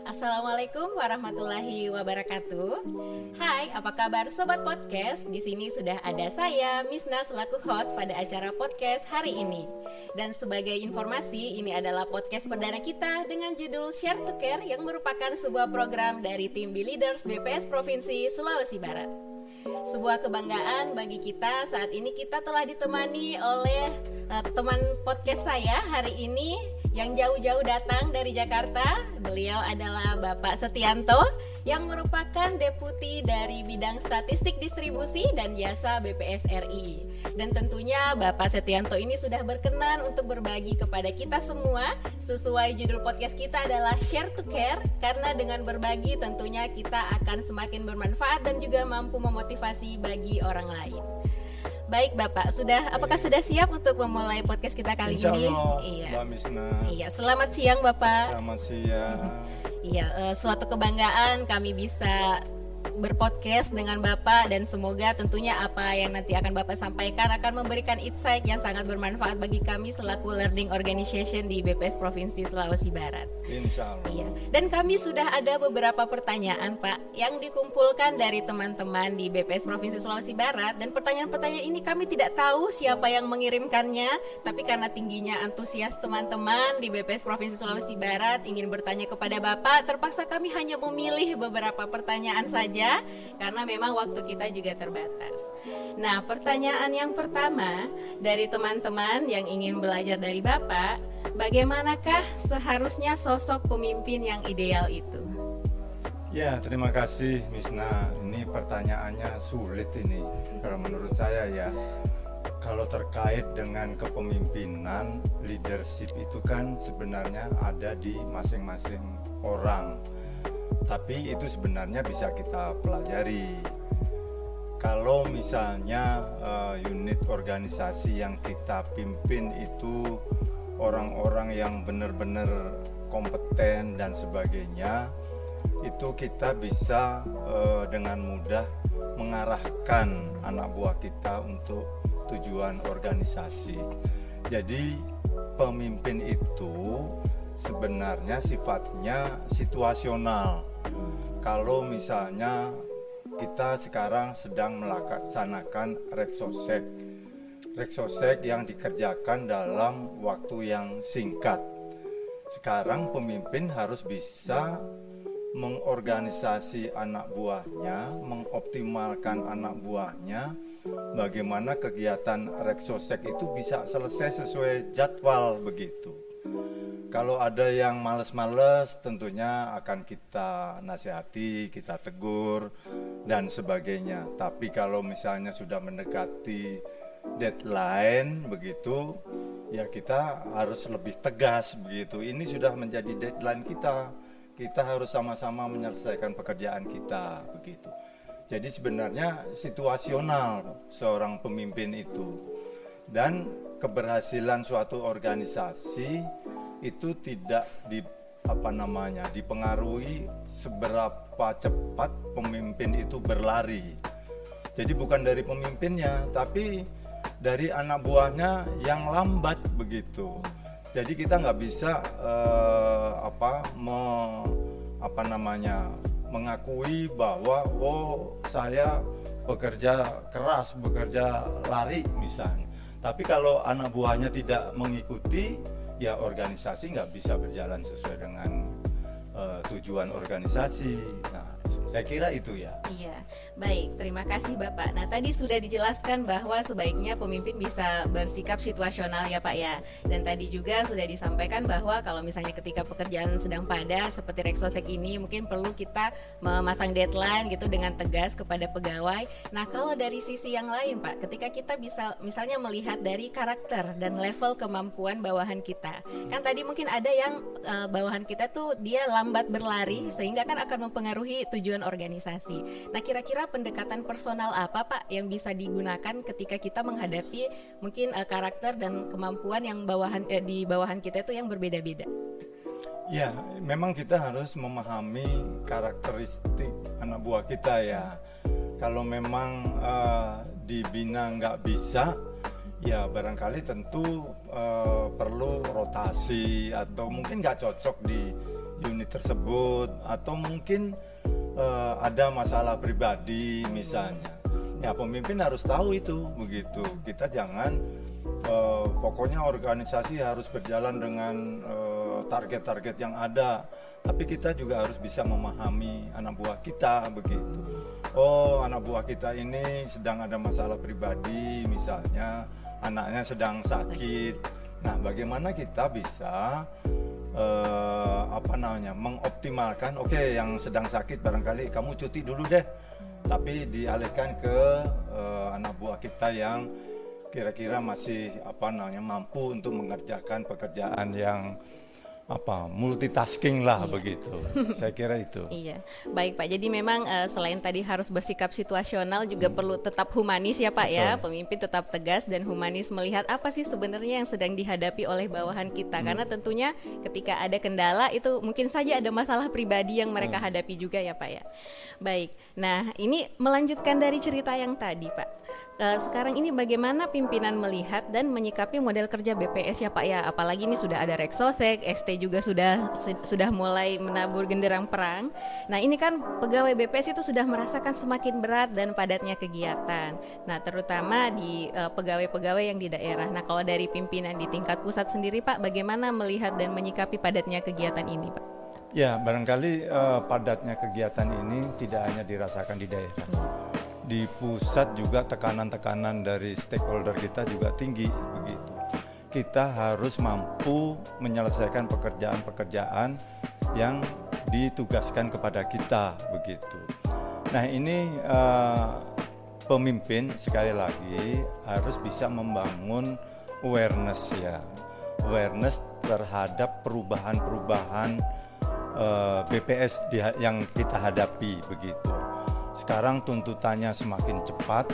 Assalamualaikum warahmatullahi wabarakatuh. Hai, apa kabar sobat podcast? Di sini sudah ada saya, Misna, selaku host pada acara podcast hari ini. Dan sebagai informasi, ini adalah podcast perdana kita dengan judul Share to Care yang merupakan sebuah program dari tim B-Leaders BPS Provinsi Sulawesi Barat. Sebuah kebanggaan bagi kita saat ini kita telah ditemani oleh teman podcast saya hari ini yang jauh-jauh datang dari Jakarta. Beliau adalah Bapak Setianto yang merupakan Deputi dari Bidang Statistik Distribusi dan Jasa BPS RI. Dan tentunya Bapak Setianto ini sudah berkenan untuk berbagi kepada kita semua. Sesuai judul podcast kita adalah Share to Care, karena dengan berbagi tentunya kita akan semakin bermanfaat dan juga mampu memotivasi bagi orang lain. Baik Bapak, apakah sudah siap untuk memulai podcast kita kali ini? Iya, Mbak Misna. Iya, selamat siang Bapak. Selamat siang. Iya, suatu kebanggaan kami bisa berpodcast dengan Bapak, dan semoga tentunya apa yang nanti akan Bapak sampaikan akan memberikan insight yang sangat bermanfaat bagi kami selaku Learning Organization di BPS Provinsi Sulawesi Barat. Insya Allah. Iya. Dan kami sudah ada beberapa pertanyaan Pak yang dikumpulkan dari teman-teman di BPS Provinsi Sulawesi Barat, dan pertanyaan-pertanyaan ini kami tidak tahu siapa yang mengirimkannya, tapi karena tingginya antusias teman-teman di BPS Provinsi Sulawesi Barat ingin bertanya kepada Bapak, terpaksa kami hanya memilih beberapa pertanyaan saja karena memang waktu kita juga terbatas. Nah, pertanyaan yang pertama dari teman-teman yang ingin belajar dari Bapak, bagaimanakah seharusnya sosok pemimpin yang ideal itu? Ya, terima kasih Misna. Ini pertanyaannya sulit ini. Kalau menurut saya ya, kalau terkait dengan kepemimpinan, leadership itu kan sebenarnya ada di masing-masing orang. Tapi itu sebenarnya bisa kita pelajari. Kalau misalnya unit organisasi yang kita pimpin itu orang-orang yang benar-benar kompeten dan sebagainya, itu kita bisa dengan mudah mengarahkan anak buah kita untuk tujuan organisasi. Jadi pemimpin itu sebenarnya sifatnya situasional. Kalau misalnya kita sekarang sedang melaksanakan reksosek yang dikerjakan dalam waktu yang singkat. Sekarang pemimpin harus bisa mengorganisasi anak buahnya, mengoptimalkan anak buahnya, bagaimana kegiatan reksosek itu bisa selesai sesuai jadwal begitu. Kalau ada yang males-males, tentunya akan kita nasihati, kita tegur, dan sebagainya. Tapi kalau misalnya sudah mendekati deadline begitu, ya kita harus lebih tegas begitu. Ini sudah menjadi deadline kita. Kita harus sama-sama menyelesaikan pekerjaan kita begitu. Jadi sebenarnya situasional seorang pemimpin itu. Dan keberhasilan suatu organisasi itu tidak dipengaruhi seberapa cepat pemimpin itu berlari. Jadi bukan dari pemimpinnya, tapi dari anak buahnya yang lambat begitu. Jadi kita nggak bisa mengakui bahwa saya bekerja keras, bekerja lari misalnya. Tapi kalau anak buahnya tidak mengikuti, ya organisasi nggak bisa berjalan sesuai dengan tujuan organisasi. Nah, saya kira itu ya. Iya, baik, terima kasih Bapak. Nah, tadi sudah dijelaskan bahwa sebaiknya pemimpin bisa bersikap situasional ya Pak ya. Dan tadi juga sudah disampaikan bahwa kalau misalnya ketika pekerjaan sedang padat seperti reksosek ini, mungkin perlu kita memasang deadline gitu dengan tegas kepada pegawai. Nah, kalau dari sisi yang lain Pak, ketika kita bisa misalnya melihat dari karakter dan level kemampuan bawahan kita. Kan tadi mungkin ada yang bawahan kita tuh dia lambat berlari sehingga kan akan mempengaruhi tujuan organisasi. Nah, kira-kira pendekatan personal apa Pak yang bisa digunakan ketika kita menghadapi mungkin karakter dan kemampuan yang di bawahan kita itu yang berbeda-beda? Ya, memang kita harus memahami karakteristik anak buah kita ya. Kalau memang dibina nggak bisa, Ya barangkali tentu perlu rotasi atau mungkin nggak cocok di unit tersebut atau mungkin ada masalah pribadi misalnya. Ya pemimpin harus tahu itu begitu. Kita jangan pokoknya organisasi harus berjalan dengan target-target yang ada. Tapi kita juga harus bisa memahami anak buah kita begitu. Oh, anak buah kita ini sedang ada masalah pribadi misalnya, anaknya sedang sakit. Nah, bagaimana kita bisa mengoptimalkan, oke, yang sedang sakit barangkali kamu cuti dulu deh, tapi dialihkan ke anak buah kita yang kira-kira masih mampu untuk mengerjakan pekerjaan yang multitasking lah begitu. Saya kira itu. Iya, baik Pak. Jadi memang selain tadi harus bersikap situasional, juga perlu tetap humanis ya Pak ya. Pemimpin tetap tegas dan humanis melihat apa sih sebenarnya yang sedang dihadapi oleh bawahan kita. Karena tentunya ketika ada kendala itu mungkin saja ada masalah pribadi yang mereka hadapi juga ya Pak ya. Baik. Nah, ini melanjutkan dari cerita yang tadi Pak. Sekarang ini bagaimana pimpinan melihat dan menyikapi model kerja BPS ya Pak ya, apalagi ini sudah ada Reksosek, ST juga sudah mulai menabur genderang perang. Nah ini kan pegawai BPS itu sudah merasakan semakin berat dan padatnya kegiatan. Nah terutama di pegawai-pegawai yang di daerah. Nah kalau dari pimpinan di tingkat pusat sendiri Pak, bagaimana melihat dan menyikapi padatnya kegiatan ini Pak? Ya barangkali padatnya kegiatan ini tidak hanya dirasakan di daerah. Di pusat juga tekanan-tekanan dari stakeholder kita juga tinggi begitu. Kita harus mampu menyelesaikan pekerjaan-pekerjaan yang ditugaskan kepada kita begitu. Nah ini pemimpin sekali lagi harus bisa membangun awareness ya, awareness terhadap perubahan-perubahan BPS yang kita hadapi begitu. Sekarang tuntutannya semakin cepat,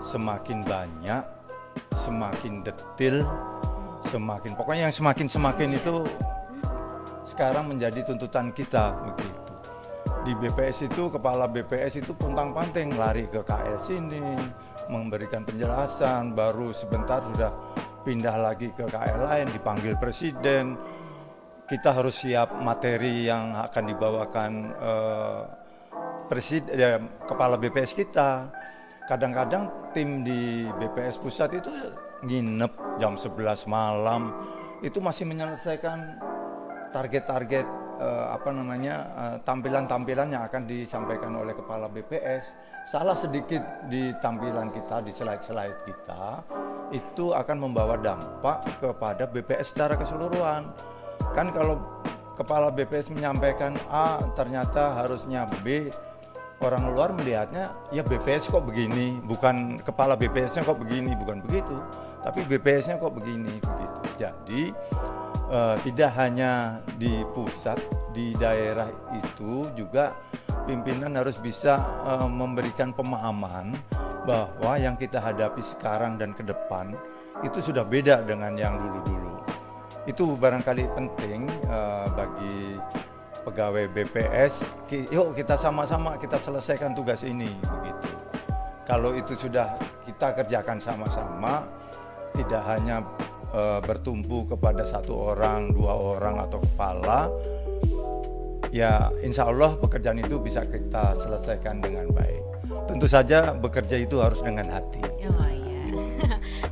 semakin banyak, semakin detil, pokoknya yang semakin itu sekarang menjadi tuntutan kita begitu. Di BPS itu, kepala BPS itu pontang-panting lari ke KL sini, memberikan penjelasan, baru sebentar sudah pindah lagi ke KL lain, dipanggil presiden. Kita harus siap materi yang akan dibawakan kepala BPS kita. Kadang-kadang tim di BPS pusat itu nginep jam 11 malam itu masih menyelesaikan target-target tampilan-tampilan yang akan disampaikan oleh kepala BPS. Salah sedikit di tampilan kita, di slide-slide kita, itu akan membawa dampak kepada BPS secara keseluruhan. Kan kalau kepala BPS menyampaikan A, ternyata harusnya B, orang luar melihatnya ya BPS kok begini, bukan kepala BPS-nya kok begini, bukan begitu, tapi BPS-nya kok begini begitu. Jadi tidak hanya di pusat, di daerah itu juga pimpinan harus bisa memberikan pemahaman bahwa yang kita hadapi sekarang dan ke depan itu sudah beda dengan yang dulu-dulu. Itu barangkali penting bagi pegawai BPS, yuk kita sama-sama kita selesaikan tugas ini begitu. Kalau itu sudah kita kerjakan sama-sama, tidak hanya bertumpu kepada satu orang, dua orang atau kepala, ya insya Allah pekerjaan itu bisa kita selesaikan dengan baik. Tentu saja bekerja itu harus dengan hati. Oh iya.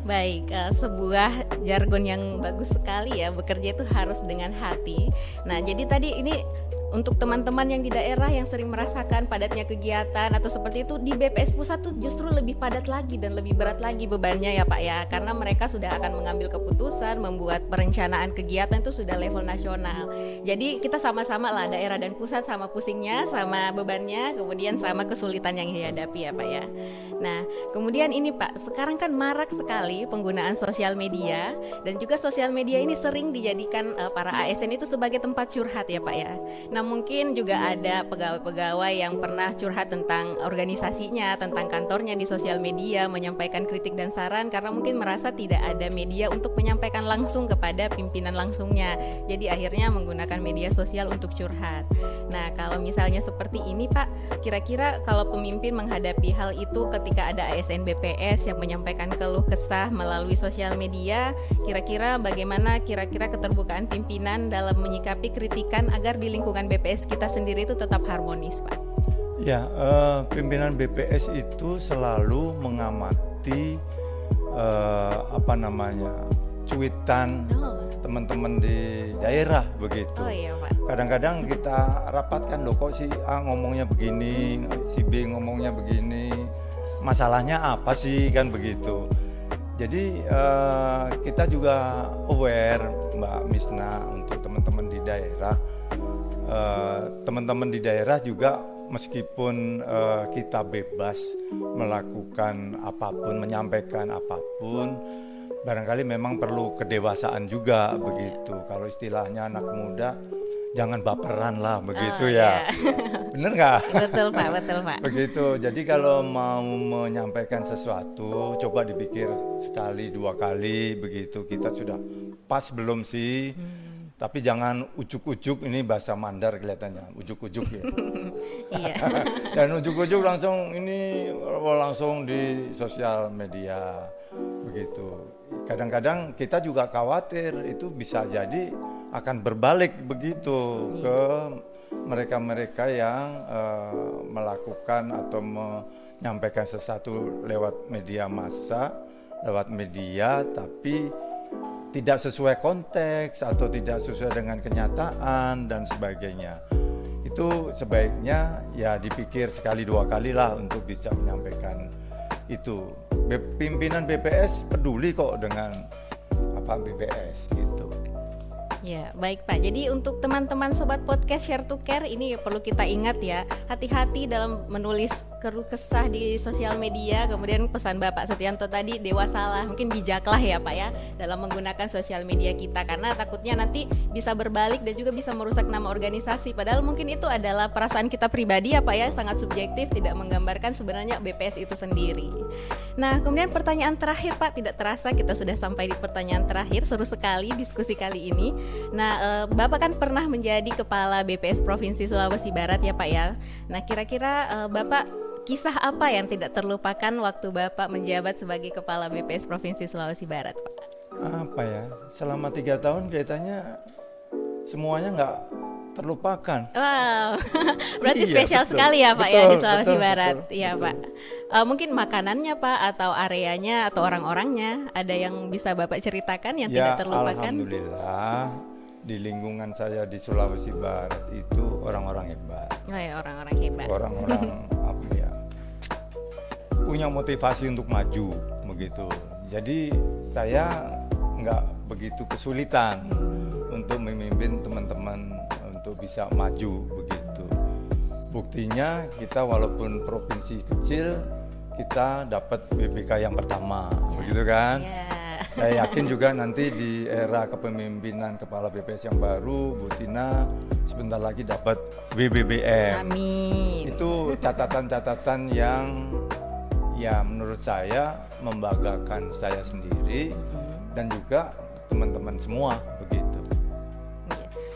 Baik, sebuah jargon yang bagus sekali ya, bekerja itu harus dengan hati. Nah, jadi tadi ini untuk teman-teman yang di daerah yang sering merasakan padatnya kegiatan atau seperti itu, di BPS pusat tuh justru lebih padat lagi dan lebih berat lagi bebannya ya Pak ya, karena mereka sudah akan mengambil keputusan, membuat perencanaan kegiatan itu sudah level nasional. Jadi kita sama-sama lah, daerah dan pusat, sama pusingnya, sama bebannya, kemudian sama kesulitan yang dihadapi ya Pak ya. Nah kemudian ini Pak, sekarang kan marak sekali penggunaan sosial media, dan juga sosial media ini sering dijadikan para ASN itu sebagai tempat curhat ya Pak ya. Nah mungkin juga ada pegawai-pegawai yang pernah curhat tentang organisasinya, tentang kantornya di sosial media, menyampaikan kritik dan saran karena mungkin merasa tidak ada media untuk menyampaikan langsung kepada pimpinan langsungnya. Jadi akhirnya menggunakan media sosial untuk curhat. Nah, kalau misalnya seperti ini Pak, kira-kira kalau pemimpin menghadapi hal itu ketika ada ASN BPS yang menyampaikan keluh kesah melalui sosial media, kira-kira bagaimana kira-kira keterbukaan pimpinan dalam menyikapi kritikan agar di lingkungan BPS kita sendiri itu tetap harmonis, Pak? Ya, pimpinan BPS itu selalu mengamati cuitan teman-teman di daerah begitu. Oh iya, Pak. Kadang-kadang kita rapatkan, loh kok si A ngomongnya begini, si B ngomongnya begini, masalahnya apa sih, kan begitu. Jadi kita juga aware Mbak Misna untuk teman-teman di daerah. Teman-teman di daerah juga meskipun kita bebas melakukan apapun, menyampaikan apapun, barangkali memang perlu kedewasaan juga begitu. Kalau istilahnya anak muda, jangan baperan lah begitu ya. Bener nggak? Betul Pak, betul Pak. Begitu. Jadi kalau mau menyampaikan sesuatu, coba dipikir sekali, dua kali begitu. Kita sudah pas belum sih? Tapi jangan ujuk-ujuk, ini bahasa Mandar kelihatannya, ujuk-ujuk ya. Iya. Dan ujuk-ujuk langsung di sosial media begitu. Kadang-kadang kita juga khawatir itu bisa jadi akan berbalik begitu ke mereka-mereka yang melakukan atau menyampaikan sesuatu lewat media massa, lewat media, tapi tidak sesuai konteks atau tidak sesuai dengan kenyataan dan sebagainya. Itu sebaiknya ya dipikir sekali dua kali lah untuk bisa menyampaikan itu. Pimpinan BPS peduli kok dengan BPS gitu. Ya, baik Pak. Jadi untuk teman-teman sobat podcast Share to Care, ini perlu kita ingat ya, hati-hati dalam menulis keluh kesah di sosial media. Kemudian pesan Bapak Setianto tadi, dewasalah, mungkin bijaklah ya Pak ya dalam menggunakan sosial media kita, karena takutnya nanti bisa berbalik dan juga bisa merusak nama organisasi. Padahal mungkin itu adalah perasaan kita pribadi ya Pak ya, sangat subjektif, tidak menggambarkan sebenarnya BPS itu sendiri. Nah, kemudian pertanyaan terakhir Pak, tidak terasa kita sudah sampai di pertanyaan terakhir. Seru sekali diskusi kali ini. Nah, Bapak kan pernah menjadi Kepala BPS Provinsi Sulawesi Barat ya Pak ya. Nah, kira-kira Bapak, kisah apa yang tidak terlupakan waktu Bapak menjabat sebagai Kepala BPS Provinsi Sulawesi Barat, Pak? Apa ya, selama 3 tahun kelihatannya semuanya nggak terlupakan. Wow, berarti Iya, spesial betul. sekali ya Pak ya di Sulawesi Betul, Barat. betul, Iya betul. Pak. Mungkin makanannya Pak, atau areanya, atau orang-orangnya, ada yang bisa Bapak ceritakan yang Ya, tidak terlupakan? alhamdulillah di lingkungan saya di Sulawesi Barat itu orang-orang hebat. Oh ya, orang-orang hebat. Orang-orang punya motivasi untuk maju begitu. Jadi saya nggak begitu kesulitan untuk memimpin teman-teman untuk bisa maju begitu. Buktinya kita walaupun provinsi kecil, kita dapat BBK yang pertama, begitu kan? Ya. Saya yakin juga nanti di era kepemimpinan Kepala BPS yang baru, Bu Tina sebentar lagi dapat WBBM. Amin. Itu catatan-catatan yang ya menurut saya membanggakan saya sendiri dan juga teman-teman semua begitu.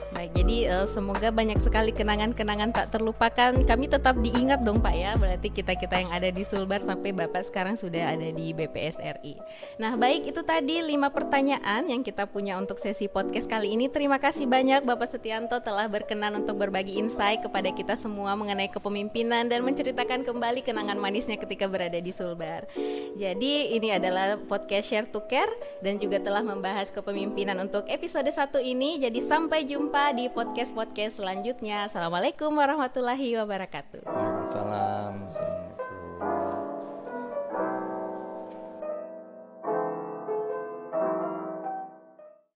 Baik, jadi semoga banyak sekali kenangan-kenangan tak terlupakan. Kami tetap diingat dong Pak ya. Berarti kita-kita yang ada di Sulbar sampai Bapak sekarang sudah ada di BPS RI. Nah baik, itu tadi 5 pertanyaan yang kita punya untuk sesi podcast kali ini. Terima kasih banyak Bapak Setianto telah berkenan untuk berbagi insight kepada kita semua mengenai kepemimpinan dan menceritakan kembali kenangan manisnya ketika berada di Sulbar. Jadi ini adalah podcast Share to Care dan juga telah membahas kepemimpinan untuk episode 1 ini. Jadi sampai jumpa di podcast-podcast selanjutnya. Assalamualaikum warahmatullahi wabarakatuh. Waalaikumsalam.